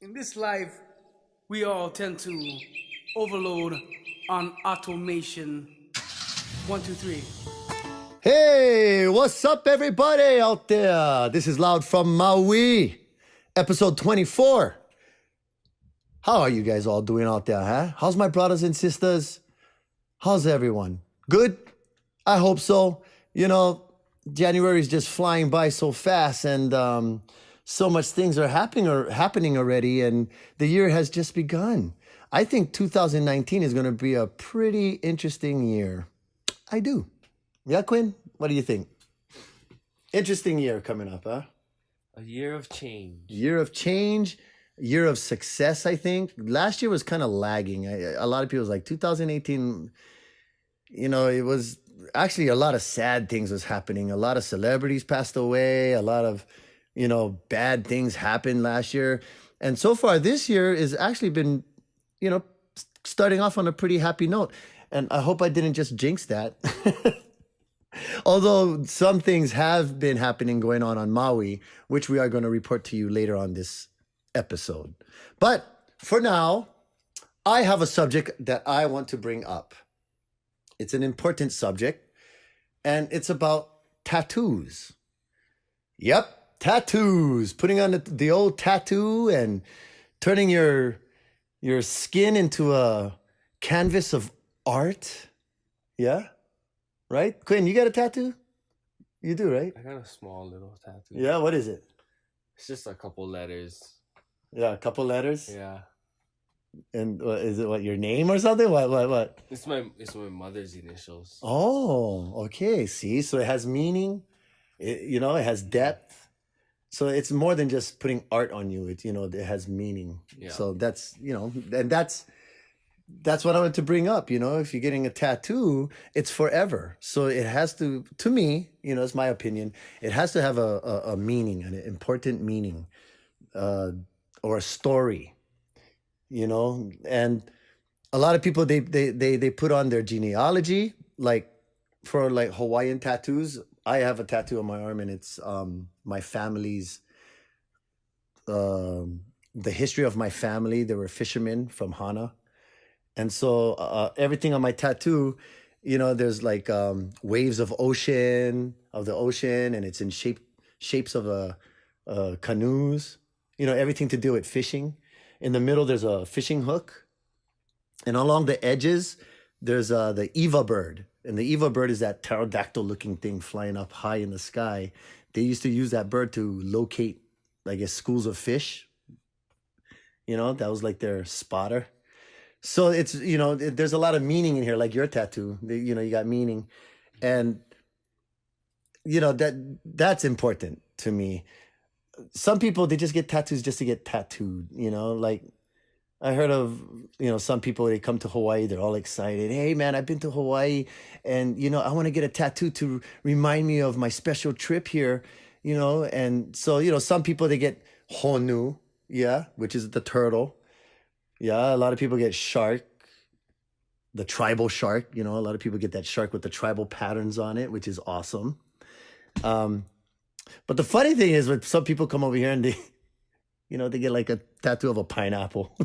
In this life, we all tend to overload on automation. One, two, three. Hey, what's up, everybody out there? This is Loud from Maui, episode 24. How are you guys all doing out there, huh? How's my brothers and sisters? How's everyone? Good? I hope so. You know, January is just flying by so fast, and so much things are happening already, and the year has just begun. I think 2019 is going to be a pretty interesting year. I do. Yeah, Quinn? What do you think? Interesting year coming up, huh? A year of change. Year of change, year of success, I think. Last year was kind of lagging. A lot of people was like, 2018, you know, it was actually a lot of sad things was happening. A lot of celebrities passed away. A lot of, you know, bad things happened last year. And so far this year has actually been, you know, starting off on a pretty happy note. And I hope I didn't just jinx that. Although some things have been happening going on Maui, which we are going to report to you later on this episode. But for now, I have a subject that I want to bring up. It's an important subject, and it's about tattoos. Yep, tattoos. Putting on the old tattoo and turning your skin into a canvas of art. Yeah? Right? Quinn, you got a tattoo? You do, right? I got a small little tattoo. Yeah, what is it? It's just a couple letters. Yeah, a couple letters? Yeah. And is it what, your name or something? What? It's my mother's initials. Oh, okay. See, so it has meaning. It has depth. So it's more than just putting art on you. It has meaning. Yeah. So that's, and that's what I wanted to bring up. If you're getting a tattoo, it's forever. So it has to me, it's my opinion, it has to have a meaning, an important meaning, or a story, and a lot of people, they put on their genealogy, like for like Hawaiian tattoos. I have a tattoo on my arm, and it's my family's, the history of my family. They were fishermen from Hana. And so everything on my tattoo, there's like waves of the ocean, and it's in shapes of canoes, everything to do with fishing. In the middle, there's a fishing hook. And along the edges, there's the Eva bird. And the Eva bird is that pterodactyl-looking thing flying up high in the sky. They used to use that bird to locate, I guess, schools of fish. That was like their spotter. So it's, there's a lot of meaning in here, like your tattoo. You got meaning. And, that's important to me. Some people, they just get tattoos just to get tattooed, like I heard of, some people, they come to Hawaii, they're all excited. Hey, man, I've been to Hawaii, and, I want to get a tattoo to remind me of my special trip here, and so, some people, they get honu, yeah, which is the turtle. Yeah, a lot of people get shark, the tribal shark. A lot of people get that shark with the tribal patterns on it, which is awesome. But the funny thing is, when some people come over here and they, they get like a tattoo of a pineapple,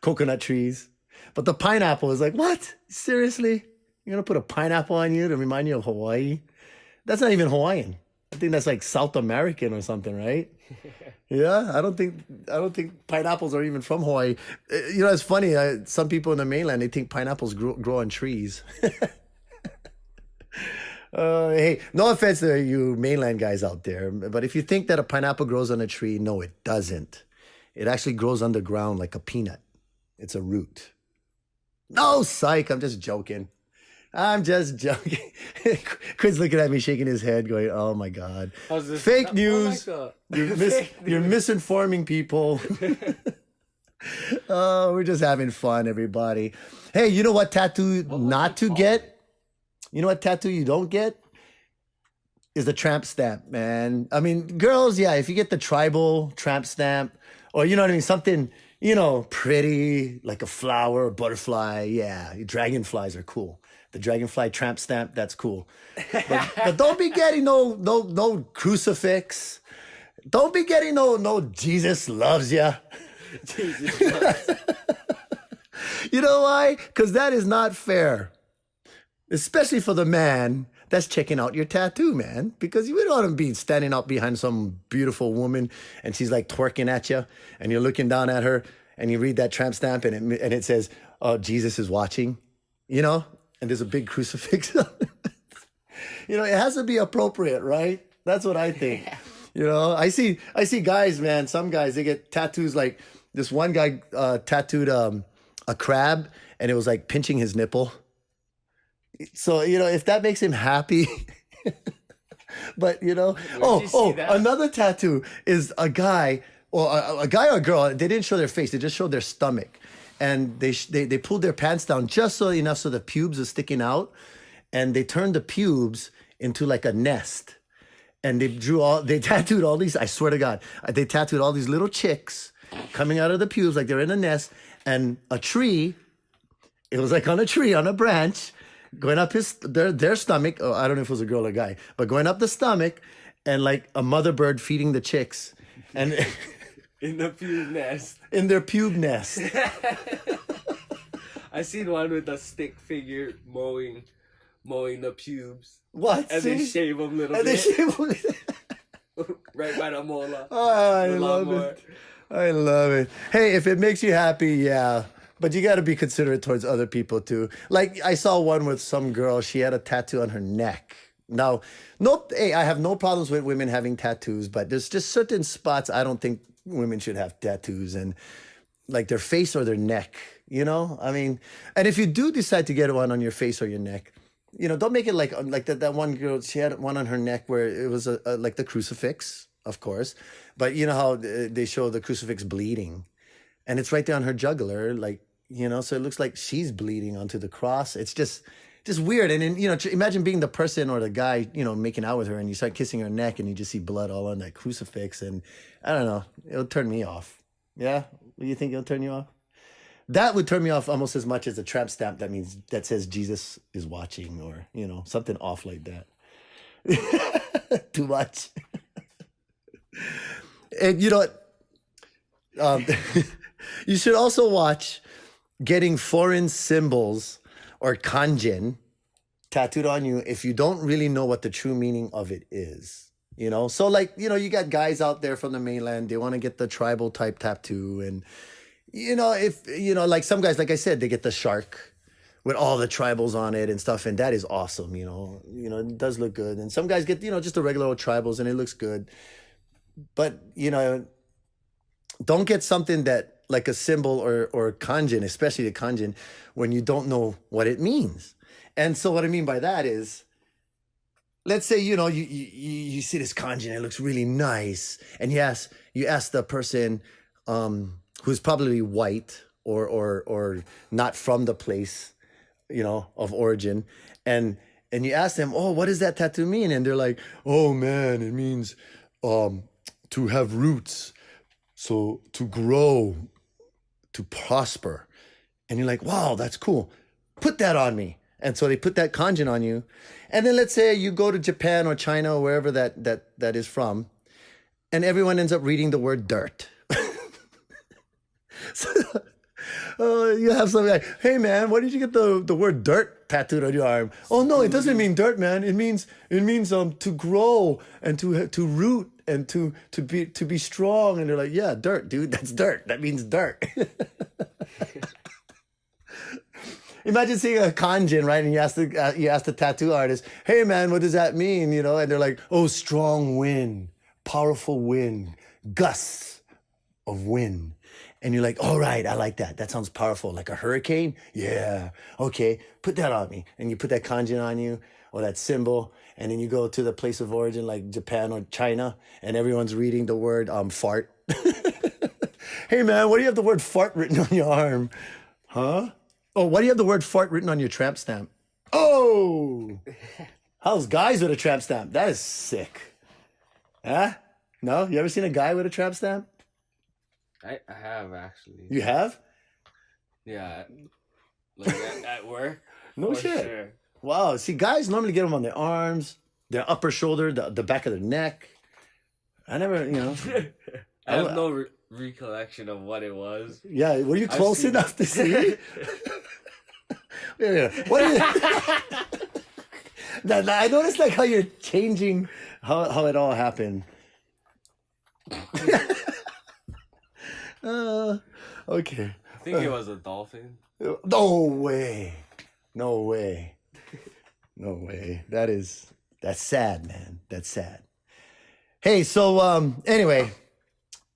coconut trees. But the pineapple is like, what? Seriously? You're going to put a pineapple on you to remind you of Hawaii? That's not even Hawaiian. I think that's like South American or something, right? Yeah, I don't think pineapples are even from Hawaii. It's funny. Some people in the mainland, they think pineapples grow on trees. Hey, no offense to you mainland guys out there, but if you think that a pineapple grows on a tree, no, it doesn't. It actually grows underground like a peanut. It's a root. No, psych, I'm just joking. Quinn's looking at me, shaking his head, going, "Oh my God, fake news! You're misinforming people." Oh, we're just having fun, everybody. Hey, you know what tattoo not to get? You know what tattoo you don't get? Is the tramp stamp, man. I mean, girls, yeah, if you get the tribal tramp stamp, or you know what I mean, something, pretty, like a flower or butterfly, yeah, dragonflies are cool. The dragonfly tramp stamp, that's cool. But don't be getting no crucifix, Don't be getting no Jesus loves ya. Jesus Christ. You know why? Because that is not fair. Especially for the man that's checking out your tattoo, man. Because you don't want to be standing out behind some beautiful woman and she's like twerking at you and you're looking down at her and you read that tramp stamp and it says, oh, Jesus is watching, you know? And there's a big crucifix. You know, it has to be appropriate, right? That's what I think. You know, I see guys, man, some guys, they get tattoos like this one guy tattooed a crab and it was like pinching his nipple. So, you know, if that makes him happy, but you know, another tattoo is a guy or a guy or a girl. They didn't show their face; they just showed their stomach, and they pulled their pants down just enough so the pubes are sticking out, and they turned the pubes into like a nest, and they tattooed all these. I swear to God, they tattooed all these little chicks coming out of the pubes like they're in a nest, and a tree. It was like on a tree on a branch. Going up their stomach. Oh, I don't know if it was a girl or a guy, but going up the stomach, and like a mother bird feeding the chicks, and In the pube nest. in their pube nest. I seen one with a stick figure mowing the pubes. What? And See? they shave them a little And they bit. shave them. Right by the molar. Oh, I The love lawnmower. it. I love it. Hey, if it makes you happy, yeah. But you got to be considerate towards other people too. Like I saw one with some girl. She had a tattoo on her neck. Now, hey, I have no problems with women having tattoos, but there's just certain spots I don't think women should have tattoos, and like their face or their neck. You know, I mean, and if you do decide to get one on your face or your neck, you know, don't make it like that one girl. She had one on her neck where it was like the crucifix, of course, but you know how they show the crucifix bleeding, and it's right there on her jugular, like. You know, so it looks like she's bleeding onto the cross. It's just weird. And then, you know, imagine being the person or the guy, you know, making out with her and you start kissing her neck and you just see blood all on that crucifix. And I don't know, it'll turn me off. Yeah? Do you think it'll turn you off? That would turn me off almost as much as a tramp stamp that says Jesus is watching or, you know, something off like that. Too much. And you know what? You should also watch getting foreign symbols or kanjin tattooed on you if you don't really know what the true meaning of it is. You know, so like, you know, you got guys out there from the mainland, they want to get the tribal type tattoo. And, you know, if, you know, like some guys, like I said, they get the shark with all the tribals on it and stuff. And that is awesome. You know, it does look good. And some guys get, you know, just the regular old tribals and it looks good. But, you know, don't get something that, like a symbol or kanjin, especially the kanjin, when you don't know what it means. And so what I mean by that is, let's say, you know, you see this kanjin, it looks really nice. And you ask the person who's probably white or not from the place, you know, of origin. And you ask them, oh, what does that tattoo mean? And they're like, oh man, it means to have roots. So to grow, to prosper. And you're like, wow, that's cool. Put that on me. And so they put that kanjin on you. And then let's say you go to Japan or China or wherever that is from, and everyone ends up reading the word dirt. So, you have something like, hey man, why did you get the word dirt tattooed on your arm? Oh no, it doesn't mean dirt, man. It means to grow and to root and to be strong. And they're like, yeah, dirt, dude, that's dirt. That means dirt. Imagine seeing a kanjin, right? And you ask the tattoo artist, hey man, what does that mean? You know, and they're like, oh, strong wind, powerful wind, gusts of wind. And you're like, all right, I like that. That sounds powerful. Like a hurricane? Yeah. Okay, put that on me. And you put that kanjin on you or that symbol. And then you go to the place of origin like Japan or China. And everyone's reading the word fart. Hey, man, why do you have the word fart written on your arm? Huh? Oh, why do you have the word fart written on your tramp stamp? Oh! How's guys with a tramp stamp? That is sick. Huh? No? You ever seen a guy with a tramp stamp? I have actually. You have? Yeah. Like at work. No for shit. Sure. Wow. See, guys normally get them on their arms, their upper shoulder, the back of their neck. I never, I have no recollection of what it was. Yeah, were you I've close seen enough it. to see? Yeah. What do you? Now, I noticed like how you're changing how it all happened. Okay. I think it was a dolphin. No way. No way. No way. That's sad, man. That's sad. Hey, so anyway,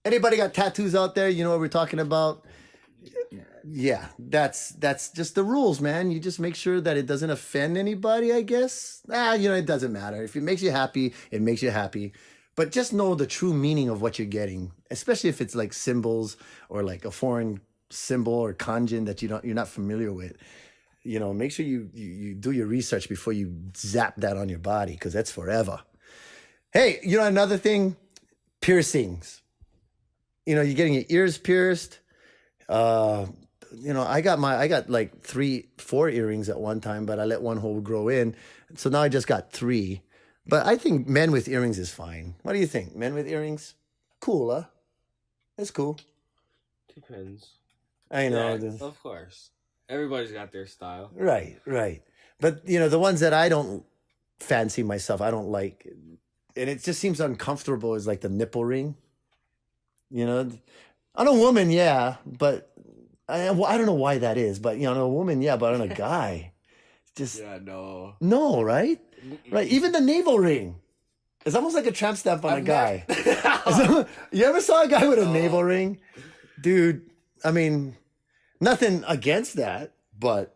anybody got tattoos out there? You know what we're talking about? Yeah, that's just the rules, man. You just make sure that it doesn't offend anybody, I guess. It doesn't matter. If it makes you happy, it makes you happy. But just know the true meaning of what you're getting, especially if it's like symbols or like a foreign symbol or kanjin that you're not familiar with. Make sure you do your research before you zap that on your body, because that's forever. Hey, another thing, piercings. You're getting your ears pierced. I got like 4 earrings at one time, but I let one hole grow in. So now I just got 3. But I think men with earrings is fine. What do you think? Men with earrings? Cool, huh? It's cool. Depends. I know. Yeah, of course. Everybody's got their style. Right. But, the ones that I don't fancy myself, I don't like, and it just seems uncomfortable, is like the nipple ring. On a woman, yeah, but I don't know why that is, but on a woman, yeah, but on a guy, just Yeah, no. no, right? Right. Even the navel ring, it's almost like a tramp stamp on a guy. You ever saw a guy with a navel ring, dude? I mean, nothing against that, but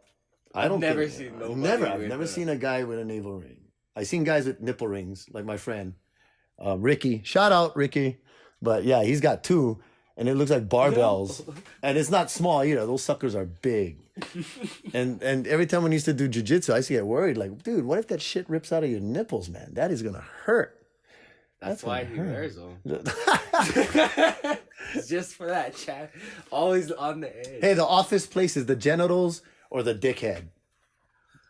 I don't. Never think, seen nobody. I've never seen a guy with a navel ring. I've seen guys with nipple rings, like my friend Ricky. Shout out Ricky, but yeah, he's got 2. And it looks like barbells. And it's not small either. Those suckers are big. and every time when I used to do jiu-jitsu, I used to get worried. Like, dude, what if that shit rips out of your nipples, man? That is going to hurt. That's why he wears them. It's just for that, chat. Always on the edge. Hey, the office place is the genitals or the dickhead.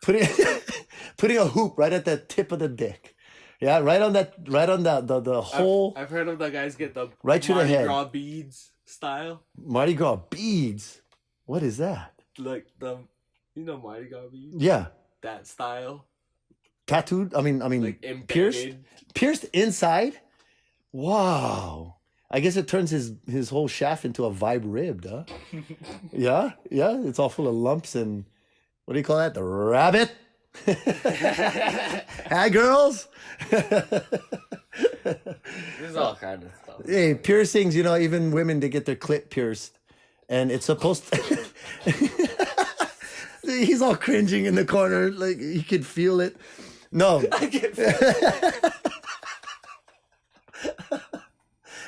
Putting a hoop right at the tip of the dick. Yeah, right on the hole. I've heard of the guys get the right to the head. Mardi Gras beads style. Mardi Gras beads? What is that? Like Mardi Gras beads? Yeah. That style. Tattooed? I mean, Like pierced inside? Wow. I guess it turns his whole shaft into a vibe ribbed, huh? Yeah. It's all full of lumps and what do you call that? The rabbit? Hi, girls. There's all kind of stuff. Hey, piercings, even women, they get their clit pierced. And it's supposed to... He's all cringing in the corner. Like, he could feel it. No. I can feel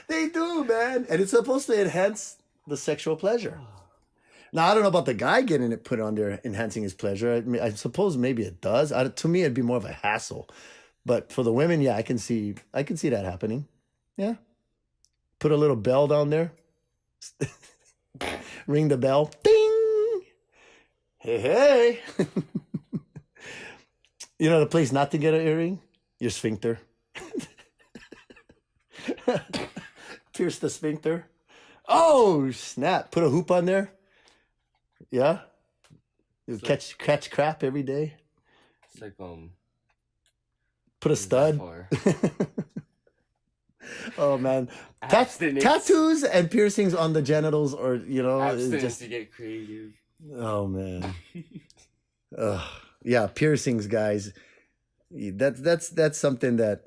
They do, man. And it's supposed to enhance the sexual pleasure. Now, I don't know about the guy getting it put on there, enhancing his pleasure. I suppose maybe it does. To me, it'd be more of a hassle. But for the women, yeah, I can see that happening. Yeah. Put a little bell down there. Ring the bell. Ding! Hey. The place not to get an earring? Your sphincter. Pierce the sphincter. Oh, snap. Put a hoop on there. Yeah? You catch crap every day. It's like Put a stud. Oh man, tattoos and piercings on the genitals, or abstinence to get creative. Oh man, yeah, piercings, guys. That's something that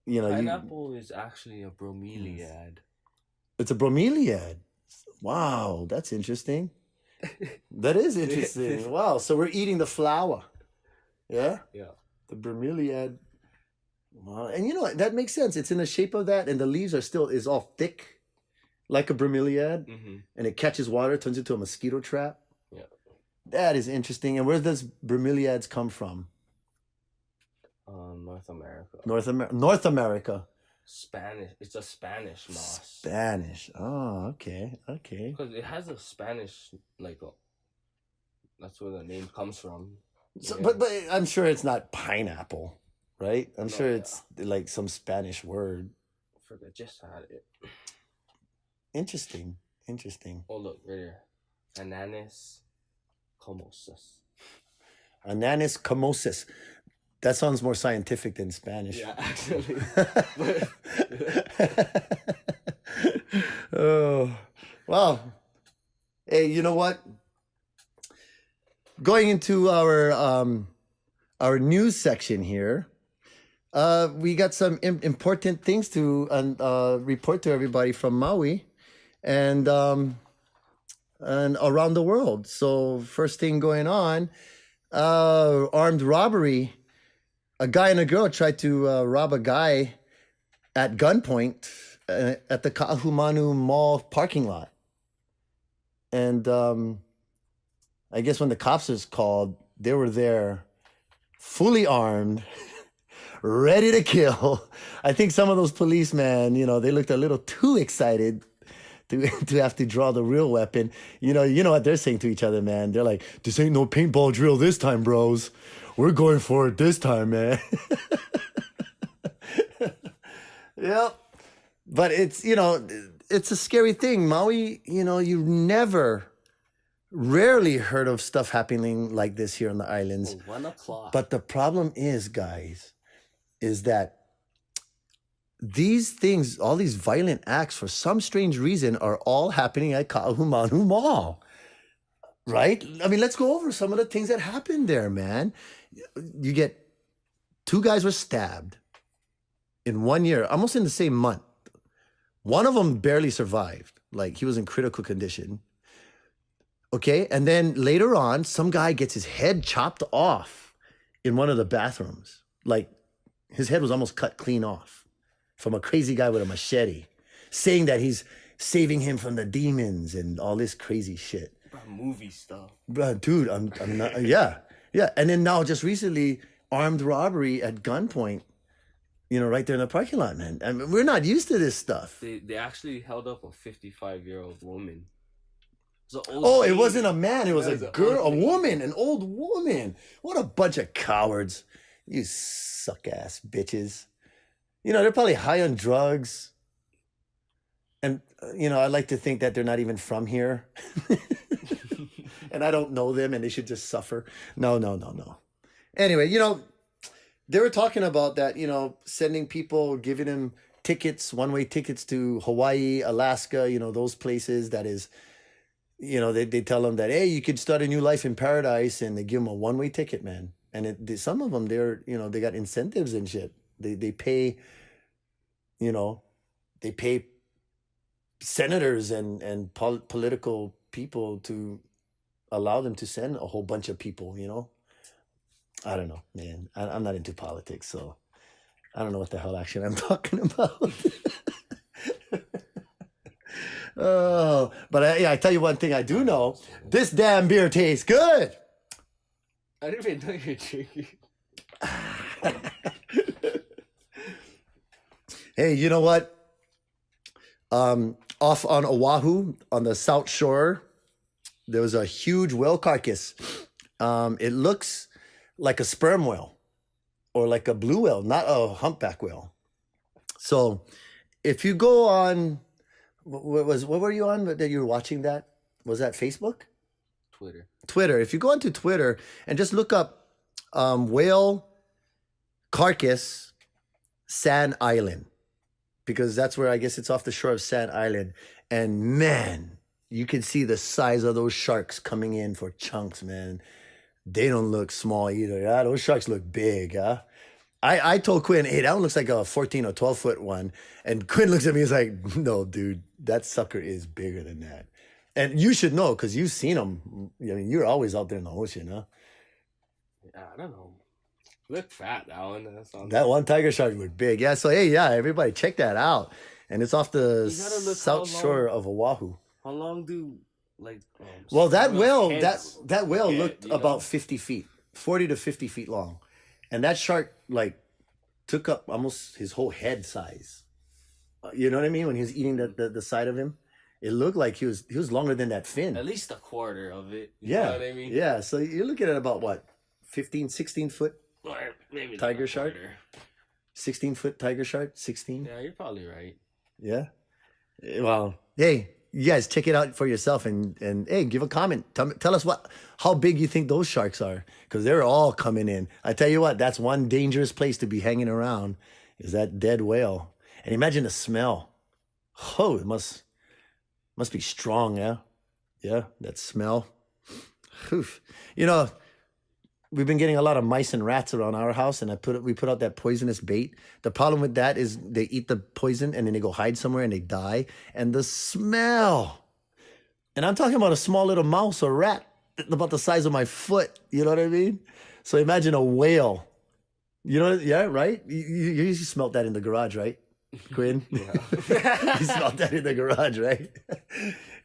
Pineapple is actually a bromeliad. It's a bromeliad. Wow, that's interesting. That is interesting. Wow, so we're eating the flower. Yeah. Yeah. The bromeliad. Wow. And that makes sense. It's in the shape of that, and the leaves is all thick, like a bromeliad, and it catches water, turns into a mosquito trap. Yeah. That is interesting. And where does bromeliads come from? North America. North America. Spanish. It's a Spanish moss. Spanish. Oh, okay. Because it has a Spanish, that's where the name comes from. So, Yeah. but I'm sure it's not pineapple, right? I'm sure it's like some Spanish word. forgot. Just had it. Interesting. Oh look, right here. Ananas comosus. Ananas camosis. That sounds more scientific than Spanish. Yeah, actually. Oh, wow. Hey, you know what? Going into our news section here, we got some important things to report to everybody from Maui and around the world. So first thing going on, armed robbery. A guy and a girl tried to rob a guy at gunpoint at the Ka'ahumanu Mall parking lot. And I guess when the cops was called, they were there fully armed, ready to kill. I think some of those policemen, they looked a little too excited to have to draw the real weapon. You know what they're saying to each other, man. They're like, this ain't no paintball drill this time, bros. We're going for it this time, man. Yep. But it's a scary thing. Maui, you rarely heard of stuff happening like this here on the islands. 1 o'clock. But the problem is, guys, is that these things, all these violent acts, for some strange reason, are all happening at Ka'ahumanu Mall. Right? I mean, let's go over some of the things that happened there, man. You get 2 guys were stabbed in 1 year, almost in the same month. One of them barely survived. Like, he was in critical condition. Okay? And then later on, some guy gets his head chopped off in one of the bathrooms. Like, his head was almost cut clean off from a crazy guy with a machete, saying that he's saving him from the demons and all this crazy shit. Movie stuff. Dude, I'm not, yeah. And then now just recently, armed robbery at gunpoint, right there in the parking lot, man. I mean, we're not used to this stuff. They actually held up a 55-year-old woman. It wasn't a man, it was a girl, a woman, an old woman. What a bunch of cowards. You suck-ass bitches. They're probably high on drugs. And, I like to think that they're not even from here. And I don't know them and they should just suffer. No. Anyway, they were talking about that, sending people, giving them tickets, one-way tickets to Hawaii, Alaska, those places that is, they tell them that, hey, you could start a new life in paradise, and they give them a one-way ticket, man. And some of them, they got incentives and shit. They pay, they pay senators and political people to allow them to send a whole bunch of people, I don't know, man. I'm not into politics, so I don't know what the hell actually I'm talking about. Oh, but I tell you one thing I do know. This damn beer tastes good. I didn't even know you were drinking. Hey, you know what? Off on Oahu, on the South Shore, there was a huge whale carcass. It looks like a sperm whale or like a blue whale, not a humpback whale. So if you go on, what were you on that you were watching that? Was that Facebook? Twitter. If you go onto Twitter and just look up whale carcass Sand Island, because that's where I guess it's off the shore of Sand Island. And man, you can see the size of those sharks coming in for chunks, man. They don't look small either. Yeah? Those sharks look big. Huh? I told Quinn, hey, that one looks like a 14 or 12 foot one. And Quinn looks at me, he's like, no, dude, that sucker is bigger than that. And you should know, because you've seen them. I mean, you're always out there in the ocean, huh? Yeah, I don't know. Look fat, that one. That one tiger shark looked big. Yeah, so hey, yeah, everybody check that out. And it's off the south shore of Oahu. How long do, well, that whale, that whale looked about 50 feet, 40 to 50 feet long. And that shark, took up almost his whole head size. You know what I mean? When he was eating the side of him. It looked like he was longer than that fin. At least a quarter of it. You know what I mean? Yeah, so you're looking at about, what, 15, 16 foot or maybe tiger shark? 16-foot tiger shark. 16. Yeah, you're probably right. Yeah. Well, hey, you guys check it out for yourself and hey, give a comment. Tell us how big you think those sharks are, because they're all coming in. I tell you what, that's one dangerous place to be hanging around, is that dead whale. And imagine the smell. Oh, it must be strong, yeah? Yeah, that smell. Oof. You know, we've been getting a lot of mice and rats around our house, and we put out that poisonous bait. The problem with that is they eat the poison and then they go hide somewhere and they die. And the smell. And I'm talking about a small little mouse or rat about the size of my foot. You know what I mean? So imagine a whale. You know, yeah, right? You smelt that in the garage, right, Quinn? Yeah. You smelt that in the garage, right?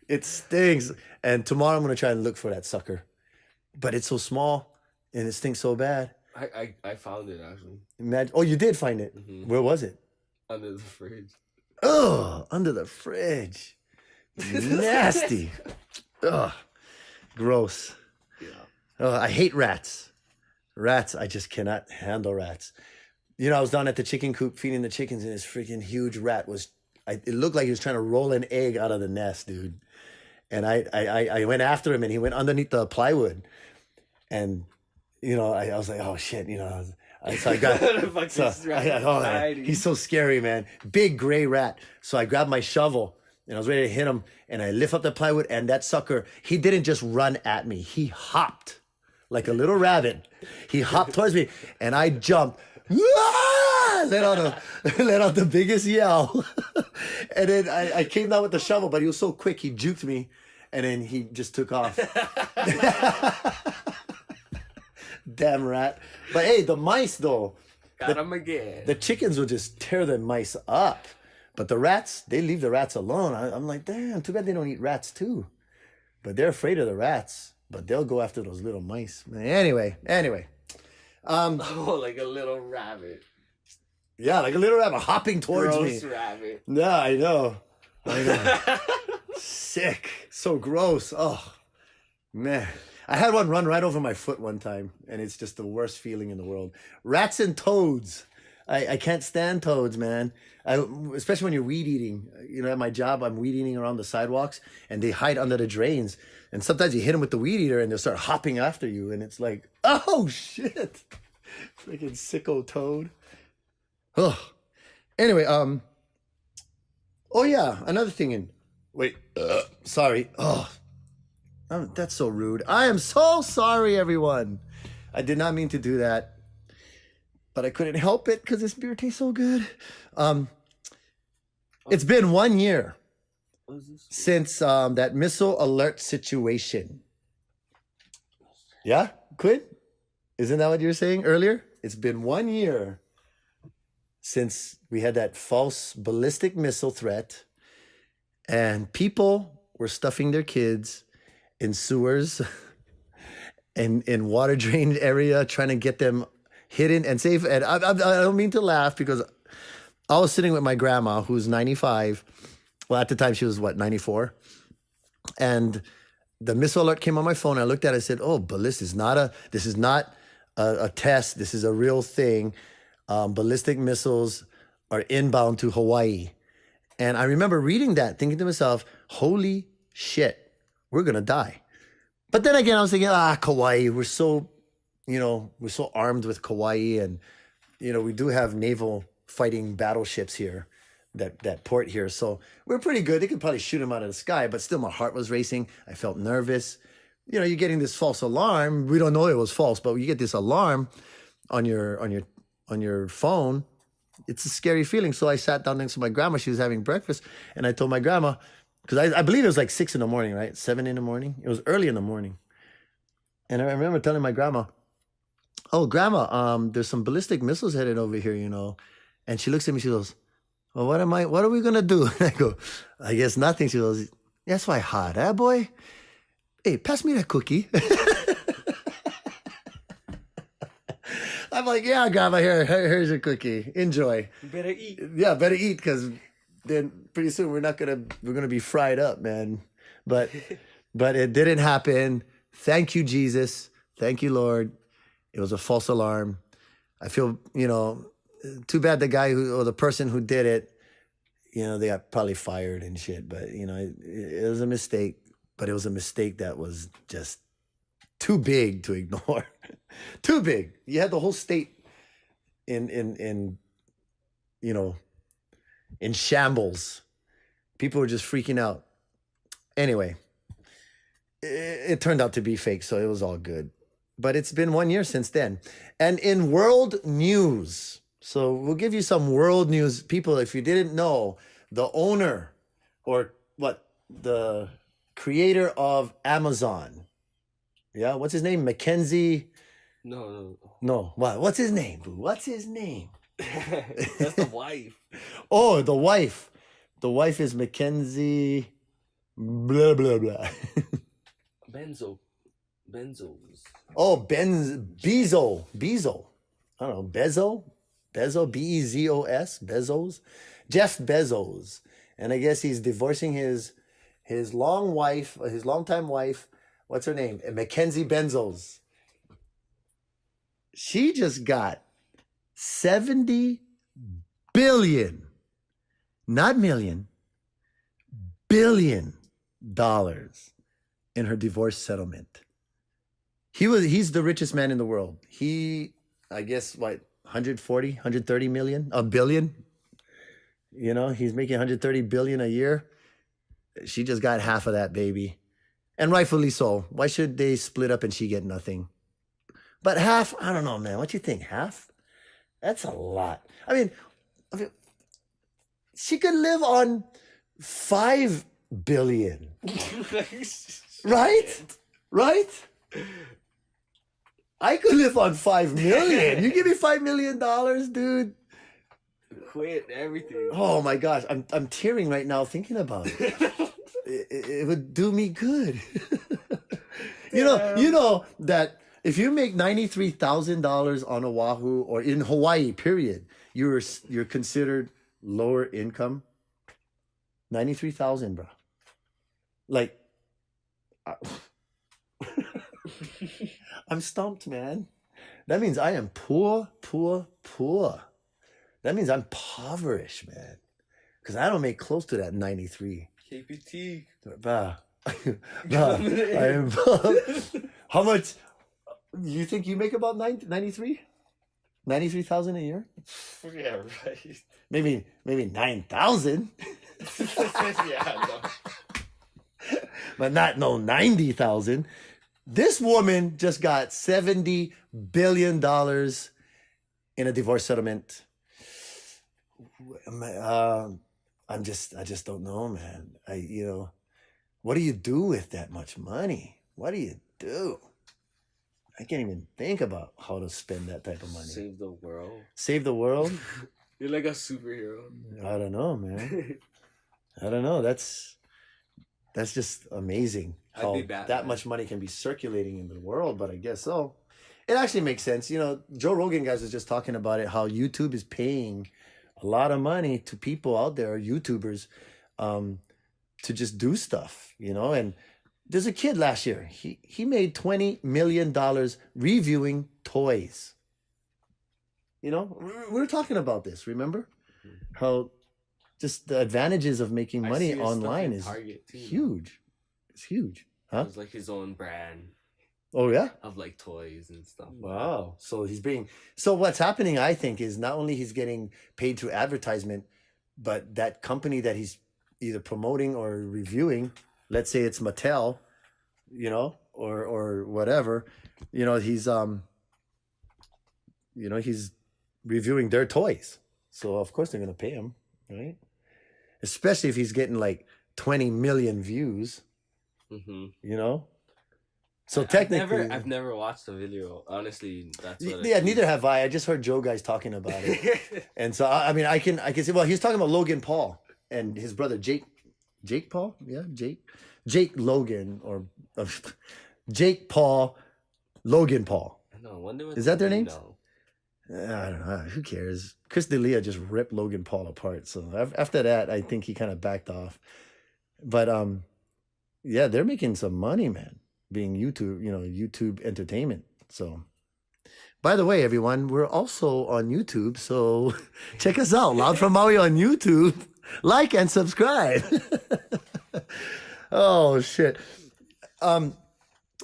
It stinks. And tomorrow I'm going to try and look for that sucker. But it's so small. And it stinks so bad. I found it actually. Imagine, oh, you did find it. Mm-hmm. Where was it? Under the fridge. Oh, under the fridge. Nasty. Ugh. Gross. Yeah. Oh, I hate rats. Rats, I just cannot handle rats. You know, I was down at the chicken coop feeding the chickens, and this freaking huge rat it looked like he was trying to roll an egg out of the nest, dude. And I went after him, and he went underneath the plywood. And you know, I was like, oh shit, you know. So I got, he's so scary, man. Big gray rat. So I grabbed my shovel and I was ready to hit him. And I lift up the plywood, and that sucker, he didn't just run at me. He hopped like a little rabbit. He hopped towards me, and I jumped. Let out the biggest yell. And then I came down with the shovel, but he was so quick, he juked me, and then he just took off. Damn rat. But hey, the mice though. Got him again. The chickens will just tear the mice up. But the rats, they leave the rats alone. I'm like, damn, too bad they don't eat rats too. But they're afraid of the rats. But they'll go after those little mice. Anyway. Oh, like a little rabbit. Yeah, like a little rabbit hopping towards me. Gross rabbit. Yeah, I know. Sick. So gross. Oh, man. I had one run right over my foot one time, and it's just the worst feeling in the world. Rats and toads. I can't stand toads, man. Especially when you're weed eating. You know, at my job, I'm weed eating around the sidewalks, and they hide under the drains. And sometimes you hit them with the weed eater, and they'll start hopping after you, and it's like, oh, shit. Freaking sicko toad. Oh. Anyway, oh, yeah, another thing sorry. Oh, that's so rude. I am so sorry, everyone. I did not mean to do that, but I couldn't help it because this beer tastes so good. It's been 1 year since that missile alert situation. Yeah, Quinn? Isn't that what you were saying earlier? It's been 1 year since we had that false ballistic missile threat, and people were stuffing their kids in sewers and in water drained area, trying to get them hidden and safe. And I don't mean to laugh, because I was sitting with my grandma, who's 95. Well, at the time she was 94. And the missile alert came on my phone. I looked at it. I said, "Oh, but this is not a test. This is a real thing. Ballistic missiles are inbound to Hawaii." And I remember reading that, thinking to myself, "Holy shit, we're gonna die." But then again, I was thinking, Kauai, we're so armed with Kauai, and we do have naval fighting battleships here, that port here, so we're pretty good. They could probably shoot them out of the sky, but still my heart was racing. I felt nervous. You're getting this false alarm. We don't know it was false, but you get this alarm on your phone. It's a scary feeling. So I sat down next to my grandma. She was having breakfast, and I told my grandma, because I believe it was like 6 a.m, right? 7 a.m. It was early in the morning. And I remember telling my grandma, "Oh, grandma, there's some ballistic missiles headed over here, And she looks at me, she goes, "Well, what are we gonna do?" And I go, "I guess nothing." She goes, "That's why hot, eh, boy? Hey, pass me that cookie." I'm like, "Yeah, grandma, here's your cookie. Enjoy. You better eat." Yeah, better eat, because then pretty soon we're gonna be fried up, man. But it didn't happen. Thank you, Jesus. Thank you, Lord. It was a false alarm. I feel, too bad the guy who or the person who did it, they got probably fired and shit. But it was a mistake. But it was a mistake that was just too big to ignore. Too big. You had the whole state in shambles. People were just freaking out. Anyway, it turned out to be fake, so it was all good. But it's been 1 year since then. And in world news, so we'll give you some world news. People, if you didn't know, the owner the creator of Amazon. Yeah, what's his name? Mackenzie? No. No. What? What's his name, boo? What's his name? That's the wife. Oh, the wife. The wife is Mackenzie. Blah blah blah. Benzos. Oh, Bezos. I don't know. Bezos, Bezos, Bezos. Jeff Bezos. And I guess he's divorcing his longtime wife. What's her name? Mackenzie Bezos. She just got 70 billion, not million, $billion in her divorce settlement. He's the richest man in the world. I guess 140, 130 million, a billion. He's making 130 billion a year. She just got half of that, baby. And rightfully so. Why should they split up and she get nothing? But half, I don't know, man. What you think? Half? That's a lot. I mean, she could live on 5 billion. Right? I could live on 5 million. You give me $5 million, dude. Quit everything. Oh my gosh, I'm tearing right now thinking about it. It would do me good. you know that if you make $93,000 on Oahu or in Hawaii, period, you're considered lower income. 93,000, bro. Like, I'm stumped, man. That means I am poor. That means I'm impoverished, man. Because I don't make close to that 93. KPT. Bah. I am. How much? You think you make about 93? 93,000 a year? Yeah, right. Maybe 9,000. Yeah, no. But not 90,000. This woman just got $70 billion in a divorce settlement. I just don't know, man. What do you do with that much money? What do you do? I can't even think about how to spend that type of money. Save the world. Save the world? You're like a superhero. I don't know, man. I don't know. That's just amazing how that much money can be circulating in the world, but I guess so. It actually makes sense. Joe Rogan guys was just talking about it, how YouTube is paying a lot of money to people out there, YouTubers, to just do stuff, and there's a kid last year. He made $20 million reviewing toys. We were talking about this, remember? How just the advantages of making money online is huge. It's huge. Huh? It's like his own brand. Oh, yeah? Of like toys and stuff. Wow. So what's happening, I think, is not only he's getting paid through advertisement, but that company that he's either promoting or reviewing, let's say it's Mattel, or whatever, he's he's reviewing their toys. So of course they're going to pay him, right? Especially if he's getting like 20 million views, So technically, I've never watched the video. Honestly, that's what neither have I. I just heard Joe guys talking about it, and so I can say, well, he's talking about Logan Paul and his brother Jake Paul, Jake Logan or Jake Paul, Logan Paul. No, is that their names? No. I don't know. Who cares? Chris D'Elia just ripped Logan Paul apart. So after that, I think he kind of backed off. But yeah, they're making some money, man. Being YouTube, YouTube entertainment. So, By the way, everyone, we're also on YouTube, so check us out. Loud from Maui on YouTube. Like and subscribe. Oh, shit. In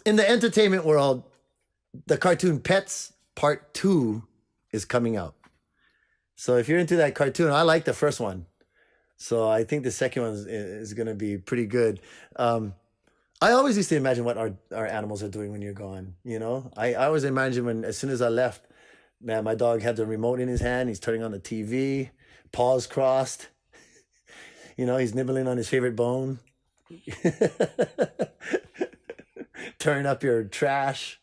the entertainment world, the cartoon Pets Part 2 is coming out. So if you're into that cartoon, I like the first one. So I think the second one is going to be pretty good. I always used to imagine what our animals are doing when you're gone. You know, I always imagine when, as soon as I left, man, my dog had the remote in his hand. He's turning on the TV, paws crossed. You know, he's nibbling on his favorite bone. Turning up your trash,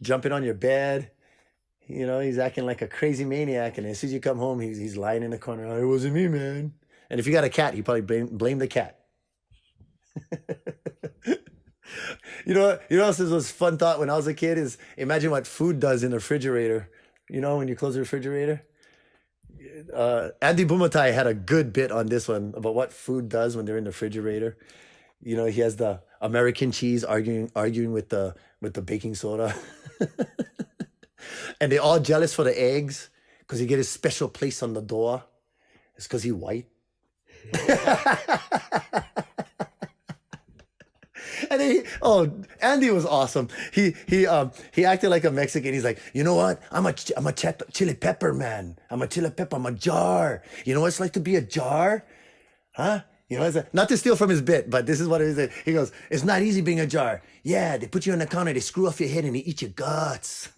jumping on your bed. You know, he's acting like a crazy maniac. And as soon as you come home, he's lying in the corner. Oh, it wasn't me, man. And if you got a cat, you probably blame the cat. You know what else was fun thought when I was a kid is imagine what food does in the refrigerator. You know, when you close the refrigerator. Andy Bumatai had a good bit on this one about what food does when they're in the refrigerator. You know, he has the American cheese arguing with the baking soda. And they're all jealous for the eggs because he get his special place on the door. It's because he white. And Andy was awesome. He acted like a Mexican. He's like, you know what? I'm a chili pepper man. I'm a chili pepper. I'm a jar. You know what it's like to be a jar? Huh? You know, not to steal from his bit, but this is what it is. He goes, it's not easy being a jar. Yeah, they put you on the counter, they screw off your head, and they eat your guts.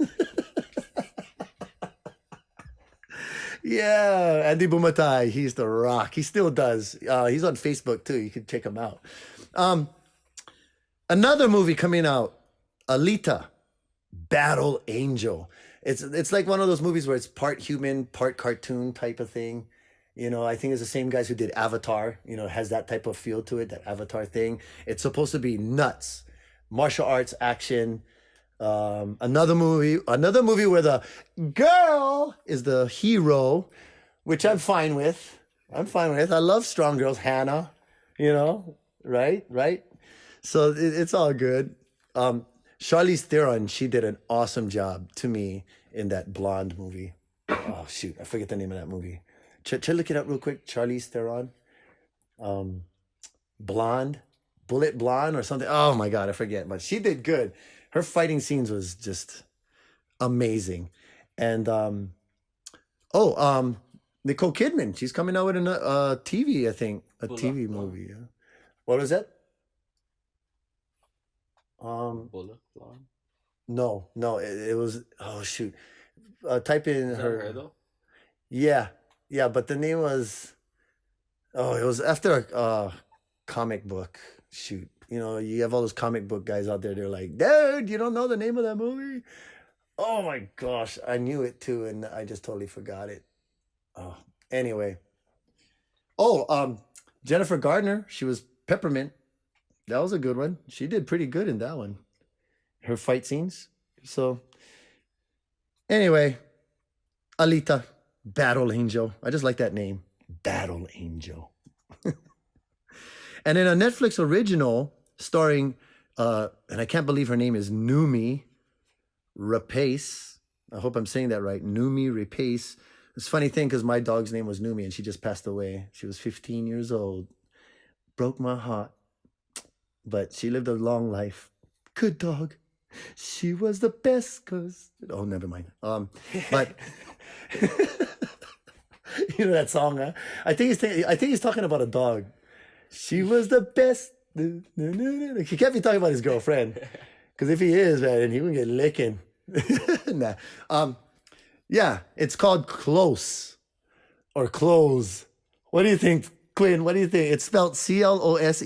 Yeah, Andy Bumatai, he's the rock. He still does. He's on Facebook too. You can check him out. Another movie coming out, Alita, Battle Angel. It's like one of those movies where it's part human, part cartoon type of thing. You know, I think it's the same guys who did Avatar. You know, has that type of feel to it, that Avatar thing. It's supposed to be nuts, martial arts action. Another movie where the girl is the hero, which I'm fine with. I love strong girls. Hannah, you know, right? So it's all good. Charlize Theron, she did an awesome job to me in that Blonde movie. Oh shoot, I forget the name of that movie. Look it up real quick. Charlize Theron, Blonde, Bullet Blonde or something. Oh my God, I forget. But she did good. Her fighting scenes was just amazing. And Nicole Kidman, she's coming out with a TV, I think, TV movie. Yeah. What was that? Bullet Blonde? No, it was. Oh shoot! Type in Is that her. her though? Yeah, but the name was. Oh, it was after a comic book. Shoot, you know, you have all those comic book guys out there. They're like, dude, you don't know the name of that movie? Oh my gosh, I knew it too, and I just totally forgot it. Oh, anyway. Oh, Jennifer Gardner. She was Peppermint. That was a good one. She did pretty good in that one. Her fight scenes. So, anyway, Alita, Battle Angel. I just like that name, Battle Angel. And then a Netflix original starring, and I can't believe her name is Noomi Rapace. I hope I'm saying that right. Noomi Rapace. It's a funny thing because my dog's name was Noomi and she just passed away. She was 15 years old. Broke my heart. But she lived a long life. Good dog. She was the best cause... Oh, never mind. But... You know that song, huh? I think he's talking about a dog. She was the best. He can't be talking about his girlfriend. Because if he is, man, he would get licking. Nah. Yeah, it's called Close. Or Close. What do you think, Quinn? What do you think? It's spelled Close.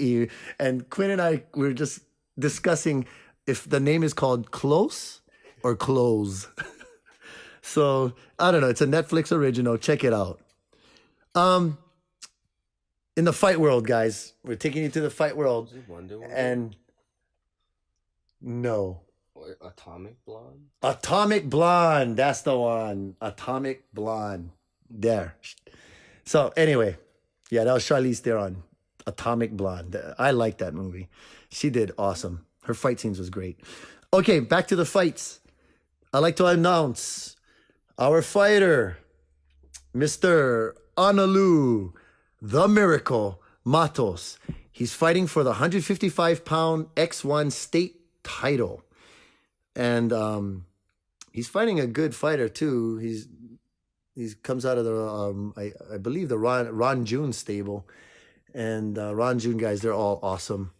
And Quinn and I were just discussing if the name is called Close or Close. So, I don't know. It's a Netflix original. Check it out. In the fight world, guys. We're taking you to the fight world. Is it Wonder Woman? And no. Or Atomic Blonde? Atomic Blonde. That's the one. Atomic Blonde. There. So, anyway. Yeah, that was Charlize Theron. Atomic Blonde. I like that movie. She did awesome. Her fight scenes was great. Okay, back to the fights. I'd like to announce Our fighter, Mr. Analu, the Miracle Matos. He's fighting for the 155-pound X1 state title. And he's fighting a good fighter, too. He comes out of the, I believe, the Ron June stable. And Ron June guys, they're all awesome.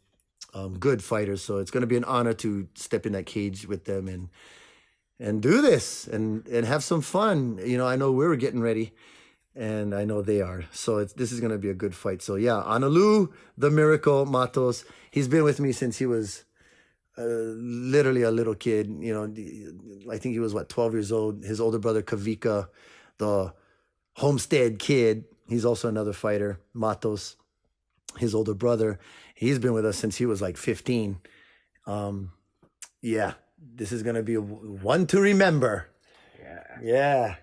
Good fighters. So it's going to be an honor to step in that cage with them and do this and have some fun. You know, I know we're getting ready. And I know they are. So this is going to be a good fight. So yeah, Analu, the Miracle Matos. He's been with me since he was literally a little kid. You know, I think he was, 12 years old. His older brother, Kavika, the Homestead kid. He's also another fighter. Matos, his older brother. He's been with us since he was 15. Yeah, this is going to be one to remember. Yeah.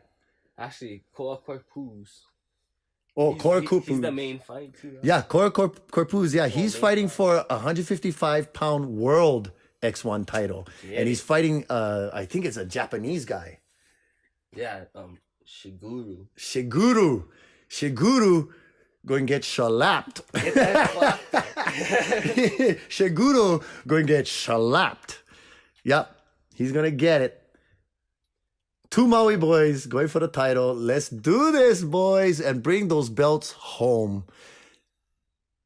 Actually, Cora Corpuz. Oh, Cora Corpuz. He's the main fight too. Right? Yeah, Cora Corpuz. Yeah, he's fighting for a 155-pound world X1 title. Yeah. And he's fighting, I think it's a Japanese guy. Yeah, Shiguru. Shiguru going to get shellapped. Shiguru going to get shellapped. Yep, he's going to get it. Two Maui boys going for the title. Let's do this, boys, and bring those belts home.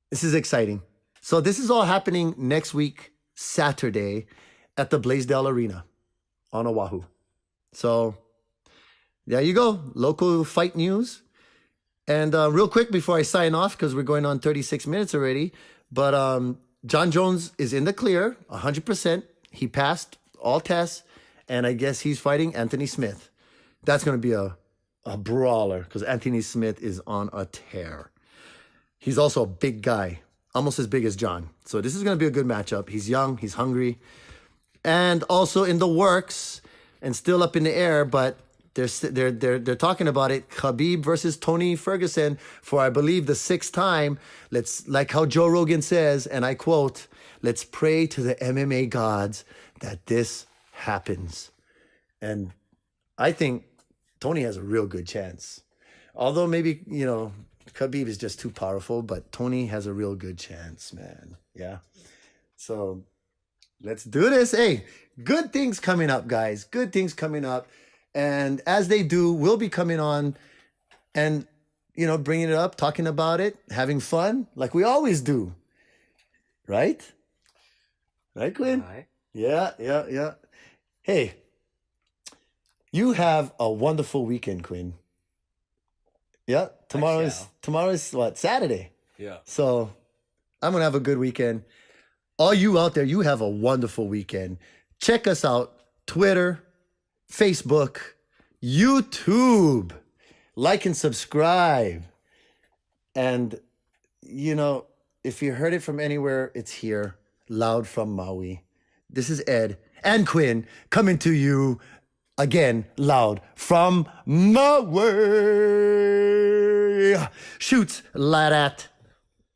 This is exciting. So this is all happening next week, Saturday, at the Blaisdell Arena on Oahu. So there you go. Local fight news. And real quick before I sign off, because we're going on 36 minutes already, but John Jones is in the clear, 100%. He passed all tests. And I guess he's fighting Anthony Smith. That's going to be a brawler because Anthony Smith is on a tear. He's also a big guy, almost as big as John. So this is going to be a good matchup. He's young, he's hungry. And also in the works and still up in the air, but they're talking about it. Khabib versus Tony Ferguson for, I believe, the 6th time. Let's, like how Joe Rogan says, and I quote, let's pray to the MMA gods that this happens. And I think Tony has a real good chance. Although maybe, you know, Khabib is just too powerful, but Tony has a real good chance, man. Yeah. So let's do this. Hey, good things coming up, guys. Good things coming up. And as they do, we'll be coming on and, you know, bringing it up, talking about it, having fun like we always do. Right? Right, Quinn? All right. Yeah. Hey, you have a wonderful weekend, Quinn. Yeah, tomorrow is what, Saturday? Yeah. So I'm going to have a good weekend. All you out there, you have a wonderful weekend. Check us out, Twitter, Facebook, YouTube. Like and subscribe. And, you know, if you heard it from anywhere, it's here, loud from Maui. This is Ed and Quinn coming to you again, loud from Maui. Shoots, la dat.